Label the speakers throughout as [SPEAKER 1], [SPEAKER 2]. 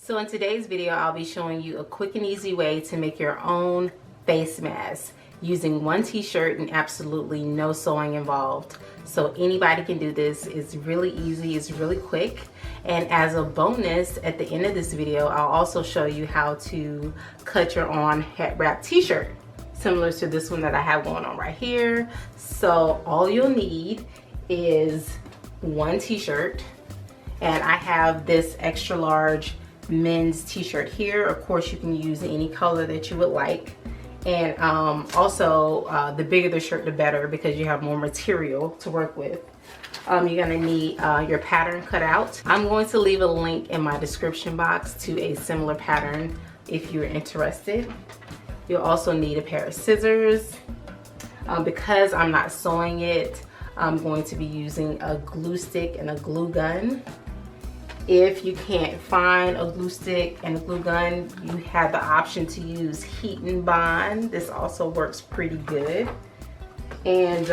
[SPEAKER 1] So in today's video, I'll be showing you a quick and easy way to make your own face mask using one t-shirt and absolutely no sewing involved. So anybody can do this. It's really easy, it's really quick. And as a bonus, at the end of this video, I'll also show you how to cut your own head wrap t-shirt, similar to this one that I have going on right here. So all you'll need is one t-shirt, and I have this extra large men's t-shirt here. Of course, you can use any color that you would like, and also the bigger the shirt the better, because you have more material to work with. You're gonna need your pattern cut out. I'm going to leave a link in my description box to a similar pattern if you're interested. You'll also need a pair of scissors. Because I'm not sewing it, I'm going to be using a glue stick and a glue gun. If you can't find a glue stick and a glue gun, you have the option to use heat and bond. This also works pretty good. And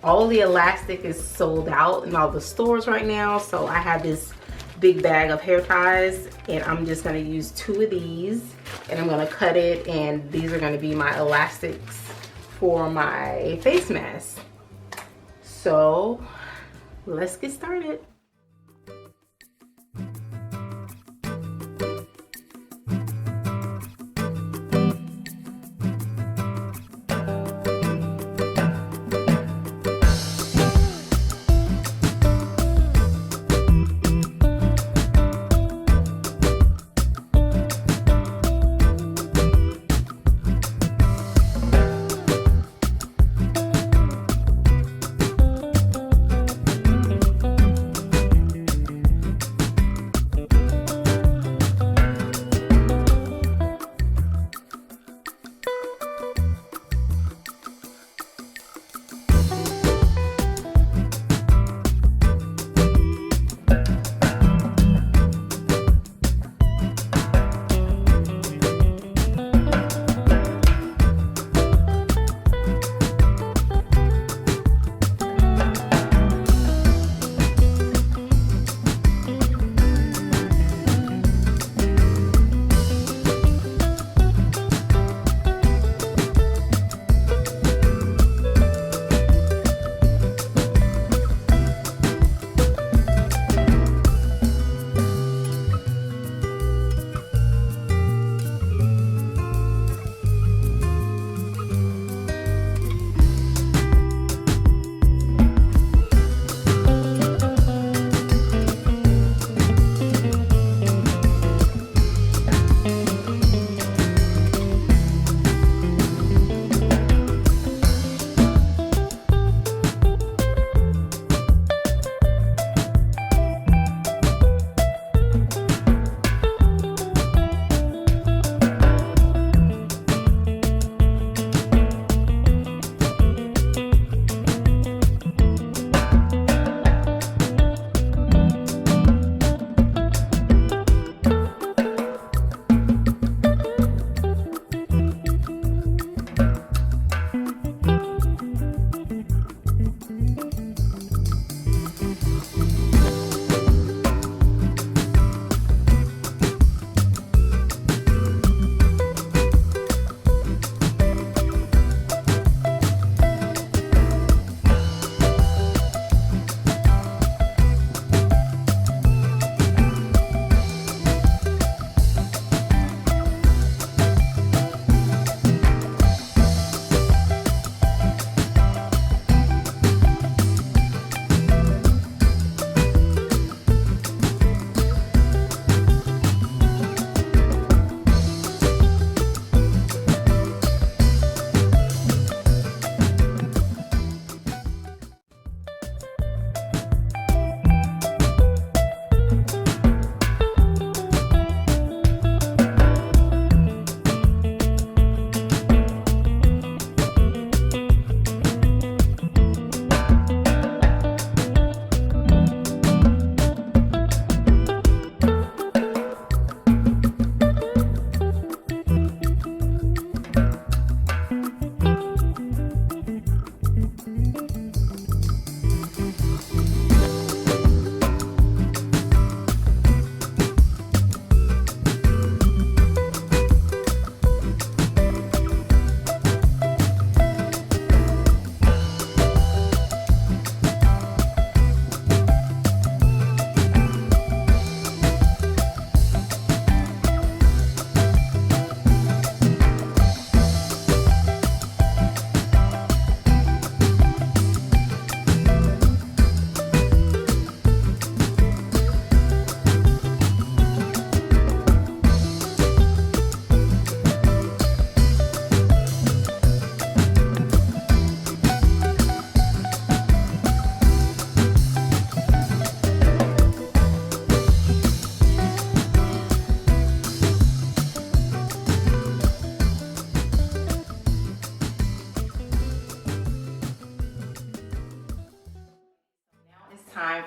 [SPEAKER 1] all the elastic is sold out in all the stores right now. So I have this big bag of hair ties, and I'm just gonna use 2 of these, and I'm gonna cut it, and these are gonna be my elastics for my face mask. So let's get started.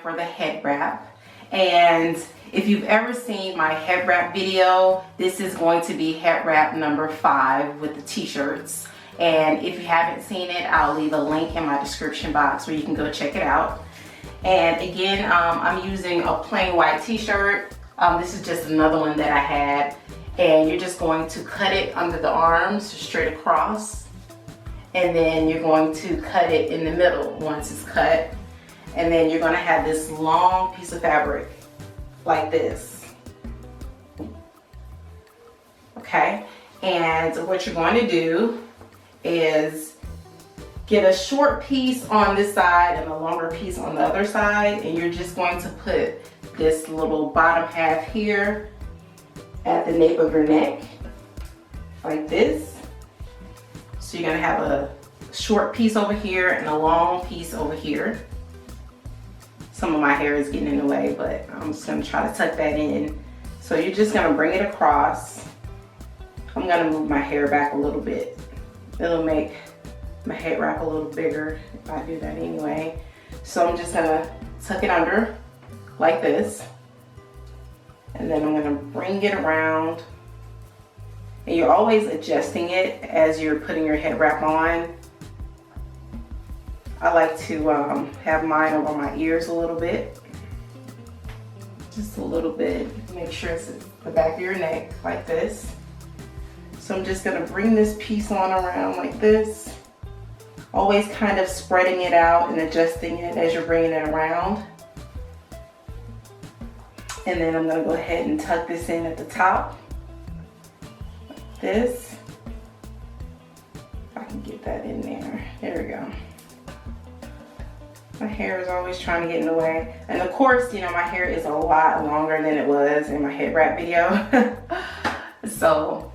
[SPEAKER 1] for the head wrap. And if you've ever seen my head wrap video, this is going to be head wrap number 5 with the t-shirts. And if you haven't seen it, I'll leave a link in my description box where you can go check it out. And again, I'm using a plain white t-shirt. This is just another one that I had. And you're just going to cut it under the arms straight across. And then you're going to cut it in the middle once it's cut. And then you're going to have this long piece of fabric like this. Okay, and what you're going to do is get a short piece on this side and a longer piece on the other side, and you're just going to put this little bottom half here at the nape of your neck like this. So you're going to have a short piece over here and a long piece over here. Some of my hair is getting in the way, but I'm just going to try to tuck that in. So you're just going to bring it across. I'm going to move my hair back a little bit. It'll make my head wrap a little bigger if I do that anyway. So I'm just going to tuck it under like this. And then I'm going to bring it around. And you're always adjusting it as you're putting your head wrap on. I like to have mine over my ears a little bit. Just a little bit. Make sure it's at the back of your neck like this. So I'm just going to bring this piece on around like this. Always kind of spreading it out and adjusting it as you're bringing it around. And then I'm going to go ahead and tuck this in at the top. Like this. If I can get that in there. There we go. My hair is always trying to get in the way. And of course, you know, my hair is a lot longer than it was in my head wrap video. So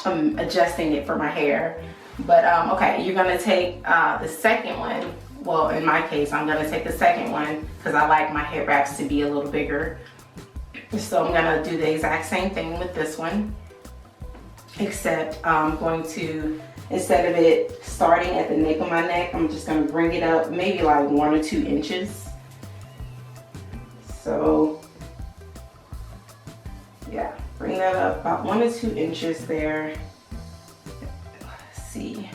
[SPEAKER 1] I'm adjusting it for my hair. But okay, you're gonna take the second one. Well, in my case, I'm gonna take the second one because I like my head wraps to be a little bigger. So I'm gonna do the exact same thing with this one, except I'm going to, instead of it starting at the nape of my neck, I'm just gonna bring it up maybe like 1 or 2 inches. So yeah, bring that up about 1 or 2 inches there. Let's see.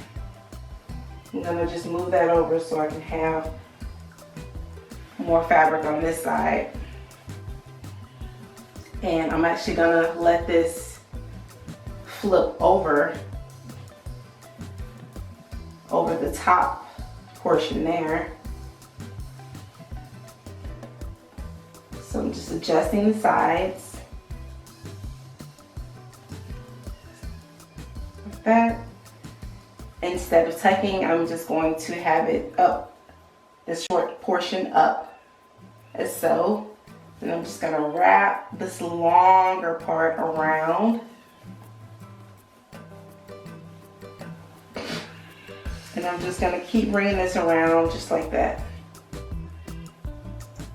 [SPEAKER 1] I'm gonna just move that over so I can have more fabric on this side. And I'm actually gonna let this flip over the top portion there. So I'm just adjusting the sides like that. Instead of tucking, I'm just going to have it up, this short portion up as so. And I'm just gonna wrap this longer part around. And I'm just gonna keep bringing this around just like that,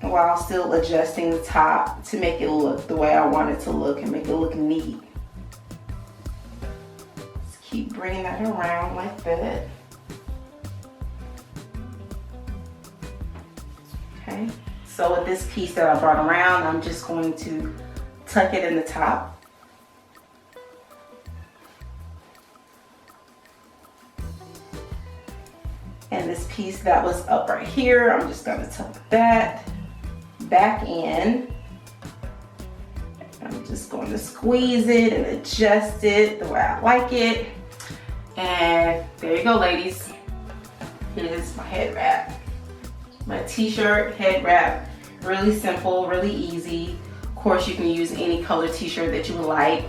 [SPEAKER 1] while still adjusting the top to make it look the way I want it to look and make it look neat. Just keep bringing that around like that. Okay. So with this piece that I brought around, I'm just going to tuck it in the top. And this piece that was up right here, I'm just gonna tuck that back in. I'm just going to squeeze it and adjust it the way I like it. And there you go, ladies. Here's my head wrap. My t-shirt head wrap. Really simple, really easy. Of course, you can use any color t-shirt that you would like,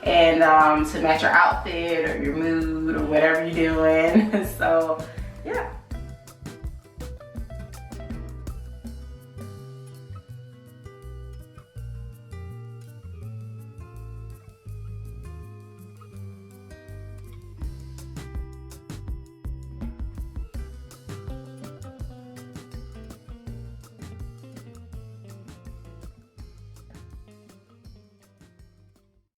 [SPEAKER 1] and to match your outfit or your mood or whatever you're doing. So yeah.